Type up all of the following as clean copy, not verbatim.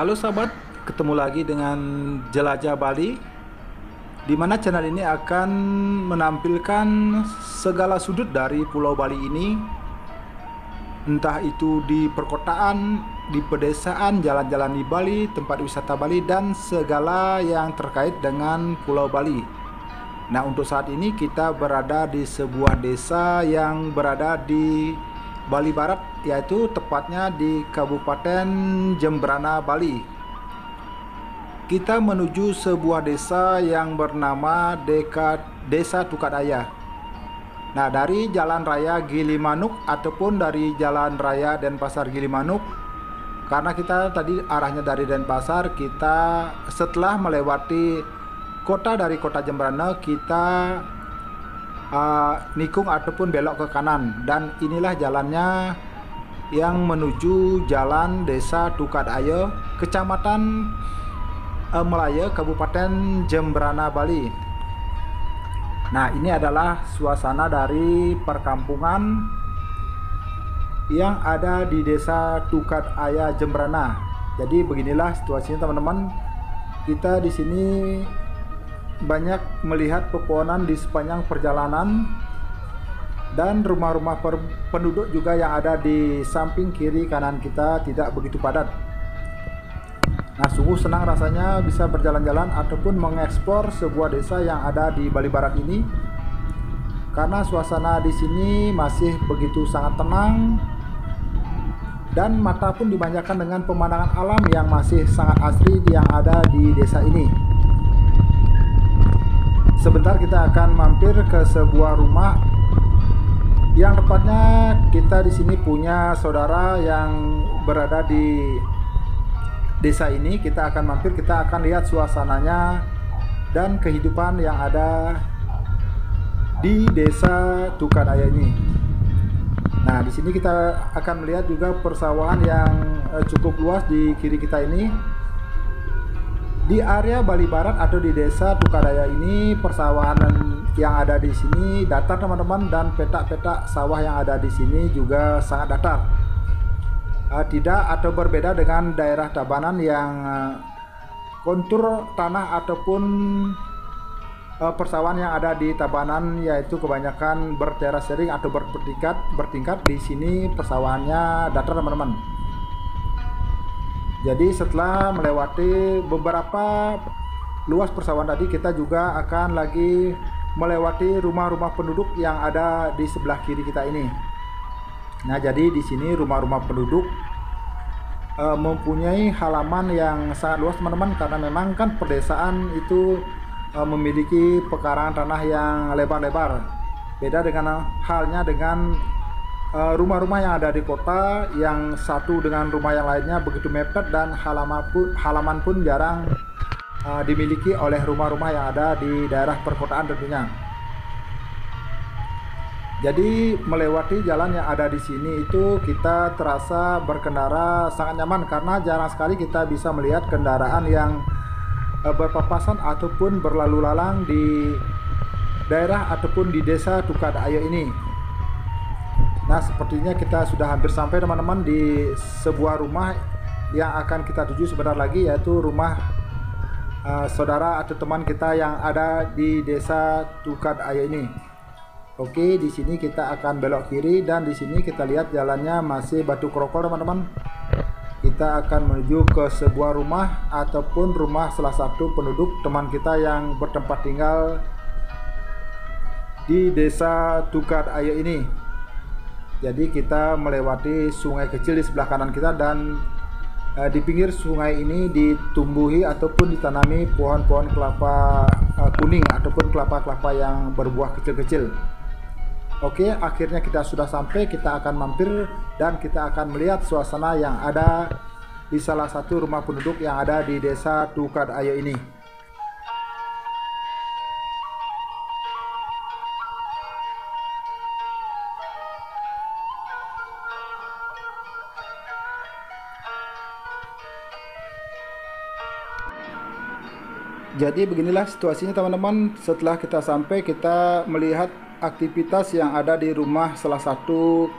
Halo sahabat, ketemu lagi dengan Jelajah Bali, di mana channel ini akan menampilkan segala sudut dari Pulau Bali ini, entah itu di perkotaan, di pedesaan, jalan-jalan di Bali, tempat wisata Bali, dan segala yang terkait dengan Pulau Bali. Nah, untuk saat ini kita berada di sebuah desa yang berada di Bali Barat, yaitu tepatnya di Kabupaten Jembrana, Bali. Kita menuju sebuah desa yang bernama Desa Tukadaya. Nah, dari Jalan Raya Gilimanuk ataupun dari Jalan Raya Denpasar Gilimanuk, karena kita tadi arahnya dari Denpasar, kita setelah melewati dari kota Jembrana, kita nikung ataupun belok ke kanan, dan inilah jalannya yang menuju Jalan Desa Tukadaya, Kecamatan Melaya, Kabupaten Jembrana, Bali. Nah, ini adalah suasana dari perkampungan yang ada di Desa Tukadaya Jembrana. Jadi beginilah situasinya teman-teman. Kita di sini banyak melihat pepohonan di sepanjang perjalanan, dan rumah-rumah penduduk juga yang ada di samping kiri kanan kita tidak begitu padat. Nah, sungguh senang rasanya bisa berjalan-jalan ataupun mengeksplor sebuah desa yang ada di Bali Barat ini, karena suasana di sini masih begitu sangat tenang, dan mata pun dimanjakan dengan pemandangan alam yang masih sangat asri yang ada di desa ini. Sebentar kita akan mampir ke sebuah rumah yang tepatnya kita di sini punya saudara yang berada di desa ini. Kita akan mampir, kita akan lihat suasananya dan kehidupan yang ada di Desa Tukadaya ini. Nah, di sini kita akan melihat juga persawahan yang cukup luas di kiri kita ini. Di area Bali Barat atau di Desa Tukadaya ini, persawahan yang ada di sini datar teman-teman, dan petak-petak sawah yang ada di sini juga sangat datar. Tidak atau berbeda dengan daerah Tabanan yang kontur tanah ataupun persawahan yang ada di Tabanan yaitu kebanyakan berterasering atau bertingkat. Di sini persawahannya datar teman-teman. Jadi setelah melewati beberapa luas persawahan tadi, kita juga akan lagi melewati rumah-rumah penduduk yang ada di sebelah kiri kita ini. Nah, jadi di sini rumah-rumah penduduk mempunyai halaman yang sangat luas teman-teman, karena memang kan pedesaan itu memiliki pekarangan tanah yang lebar-lebar. Beda dengan halnya dengan rumah-rumah yang ada di kota, yang satu dengan rumah yang lainnya begitu mepet, dan halaman pun jarang dimiliki oleh rumah-rumah yang ada di daerah perkotaan tentunya. Jadi melewati jalan yang ada di sini itu kita terasa berkendara sangat nyaman, karena jarang sekali kita bisa melihat kendaraan yang berpapasan ataupun berlalu lalang di daerah ataupun di Desa Tukadaya ini. Nah, sepertinya kita sudah hampir sampai teman-teman di sebuah rumah yang akan kita tuju sebentar lagi, yaitu rumah saudara atau teman kita yang ada di Desa Tukadaya ini. Oke, di sini kita akan belok kiri, dan di sini kita lihat jalannya masih batu krokol teman-teman. Kita akan menuju ke sebuah rumah ataupun rumah salah satu penduduk teman kita yang bertempat tinggal di Desa Tukadaya ini. Jadi kita melewati sungai kecil di sebelah kanan kita, dan di pinggir sungai ini ditumbuhi ataupun ditanami pohon-pohon kelapa kuning ataupun kelapa-kelapa yang berbuah kecil-kecil. Oke, akhirnya kita sudah sampai. Kita akan mampir dan kita akan melihat suasana yang ada di salah satu rumah penduduk yang ada di Desa Tukadaya ini. Jadi beginilah situasinya teman-teman. Setelah kita sampai, kita melihat aktivitas yang ada di rumah salah satu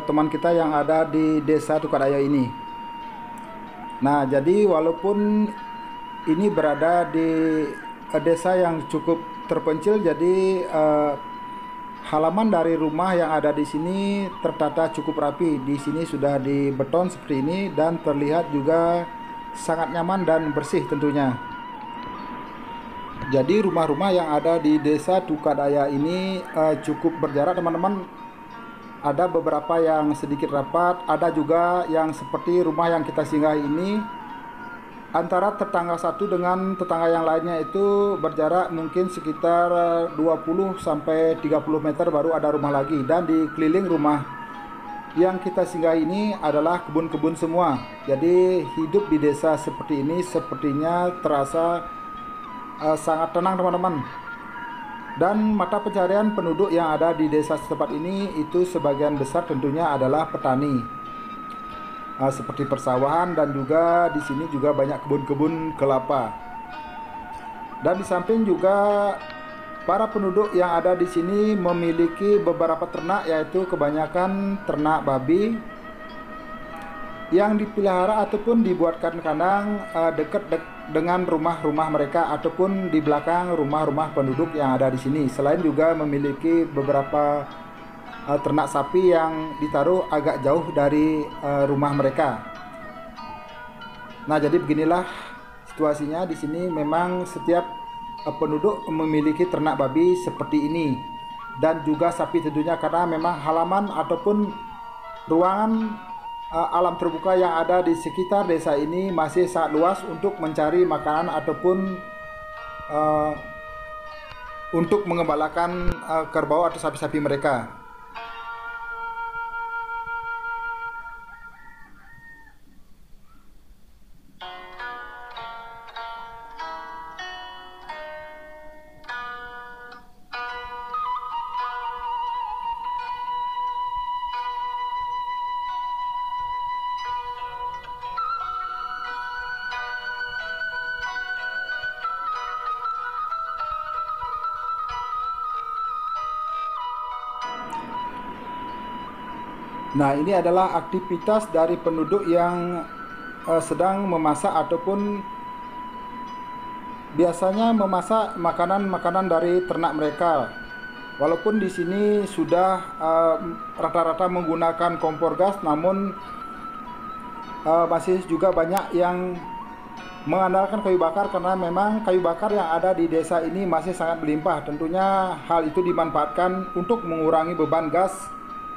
teman kita yang ada di Desa Tukadaya ini. Nah, jadi walaupun ini berada di desa yang cukup terpencil, jadi halaman dari rumah yang ada di sini tertata cukup rapi. Di sini sudah dibeton seperti ini dan terlihat juga sangat nyaman dan bersih tentunya. Jadi rumah-rumah yang ada di desa Tukadaya ini cukup berjarak teman-teman. Ada beberapa yang sedikit rapat, ada juga yang seperti rumah yang kita singgahi ini, antara tetangga satu dengan tetangga yang lainnya itu berjarak mungkin sekitar 20 sampai 30 meter baru ada rumah lagi. Dan di keliling rumah yang kita singgahi ini adalah kebun-kebun semua. Jadi hidup di desa seperti ini sepertinya terasa sangat tenang teman-teman. Dan mata pencarian penduduk yang ada di desa setempat ini itu sebagian besar tentunya adalah petani, seperti persawahan, dan juga di sini juga banyak kebun-kebun kelapa. Dan di samping juga para penduduk yang ada di sini memiliki beberapa ternak, yaitu kebanyakan ternak babi yang dipelihara ataupun dibuatkan kandang dekat dengan rumah-rumah mereka ataupun di belakang rumah-rumah penduduk yang ada di sini. Selain juga memiliki beberapa ternak sapi yang ditaruh agak jauh dari rumah mereka. Nah, jadi beginilah situasinya di sini. Memang setiap penduduk memiliki ternak babi seperti ini dan juga sapi tentunya, karena memang halaman ataupun ruangan alam terbuka yang ada di sekitar desa ini masih sangat luas untuk mencari makanan ataupun untuk mengembalakan kerbau atau sapi-sapi mereka. Nah, ini adalah aktivitas dari penduduk yang sedang memasak ataupun biasanya memasak makanan-makanan dari ternak mereka. Walaupun di sini sudah rata-rata menggunakan kompor gas, namun masih juga banyak yang mengandalkan kayu bakar, karena memang kayu bakar yang ada di desa ini masih sangat berlimpah. Tentunya hal itu dimanfaatkan untuk mengurangi beban gas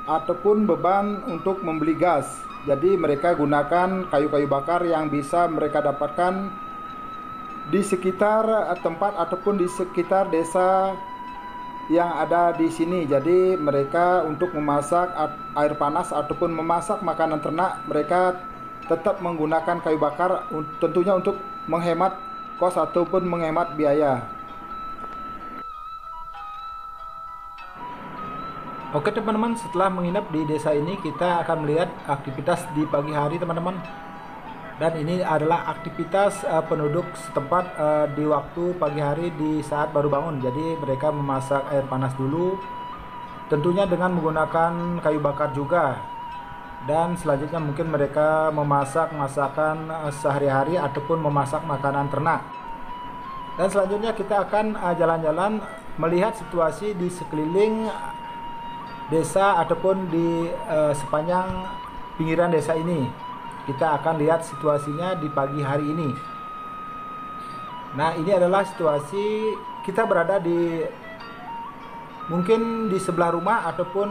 ataupun beban untuk membeli gas. Jadi mereka gunakan kayu-kayu bakar yang bisa mereka dapatkan di sekitar tempat ataupun di sekitar desa yang ada di sini. Jadi mereka untuk memasak air panas ataupun memasak makanan ternak, mereka tetap menggunakan kayu bakar, tentunya untuk menghemat kos ataupun menghemat biaya. Oke teman-teman, setelah menginap di desa ini kita akan melihat aktivitas di pagi hari teman-teman. Dan ini adalah aktivitas penduduk setempat di waktu pagi hari di saat baru bangun. Jadi mereka memasak air panas dulu, tentunya dengan menggunakan kayu bakar juga. Dan selanjutnya mungkin mereka memasak masakan sehari-hari ataupun memasak makanan ternak. Dan selanjutnya kita akan jalan-jalan melihat situasi di sekeliling desa ataupun di sepanjang pinggiran desa ini. Kita akan lihat situasinya di pagi hari ini. Nah, ini adalah situasi kita berada di mungkin di sebelah rumah ataupun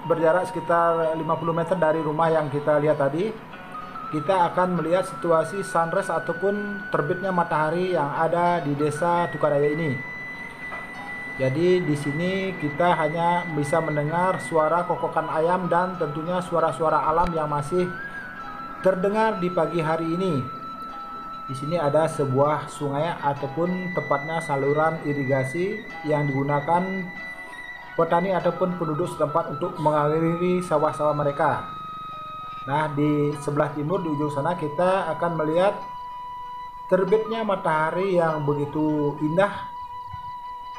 berjarak sekitar 50 meter dari rumah yang kita lihat tadi. Kita akan melihat situasi sunrise ataupun terbitnya matahari yang ada di desa Tukadaya ini. Jadi di sini kita hanya bisa mendengar suara kokokan ayam dan tentunya suara-suara alam yang masih terdengar di pagi hari ini. Di sini ada sebuah sungai ataupun tepatnya saluran irigasi yang digunakan petani ataupun penduduk setempat untuk mengaliri sawah-sawah mereka. Nah, di sebelah timur di ujung sana kita akan melihat terbitnya matahari yang begitu indah.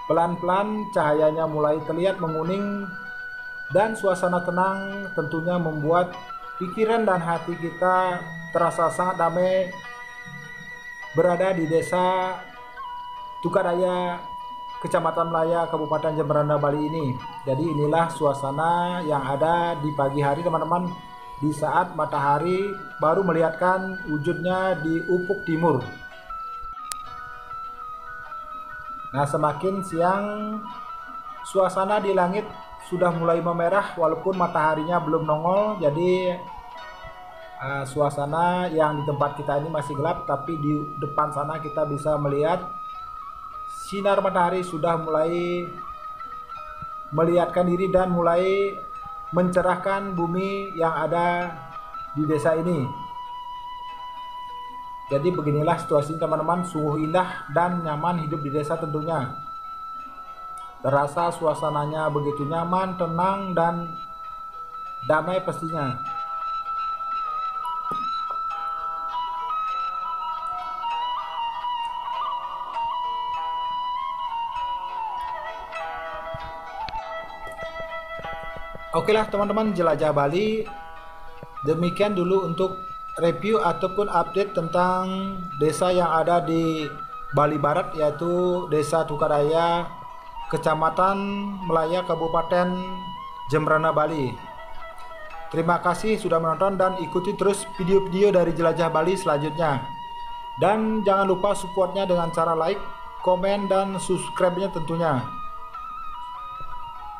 Pelan-pelan cahayanya mulai terlihat menguning dan suasana tenang tentunya membuat pikiran dan hati kita terasa sangat damai berada di desa Tukadaya, Kecamatan Melaya, Kabupaten Jemberana, Bali ini. Jadi inilah suasana yang ada di pagi hari teman-teman, di saat matahari baru melihatkan wujudnya di ufuk timur. Nah, semakin siang suasana di langit sudah mulai memerah walaupun mataharinya belum nongol. Jadi suasana yang di tempat kita ini masih gelap, tapi di depan sana kita bisa melihat sinar matahari sudah mulai melihatkan diri dan mulai mencerahkan bumi yang ada di desa ini. Jadi beginilah situasi teman-teman, sungguh indah dan nyaman hidup di desa tentunya. Terasa suasananya begitu nyaman, tenang, dan damai pastinya. Oke lah teman-teman, jelajah Bali. Demikian dulu untuk review ataupun update tentang desa yang ada di Bali Barat, yaitu Desa Tukadaya, Kecamatan Melaya, Kabupaten Jemberana, Bali. Terima kasih sudah menonton dan ikuti terus video-video dari Jelajah Bali selanjutnya. Dan jangan lupa supportnya dengan cara like, komen, dan subscribe-nya tentunya.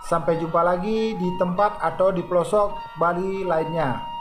Sampai jumpa lagi di tempat atau di pelosok Bali lainnya.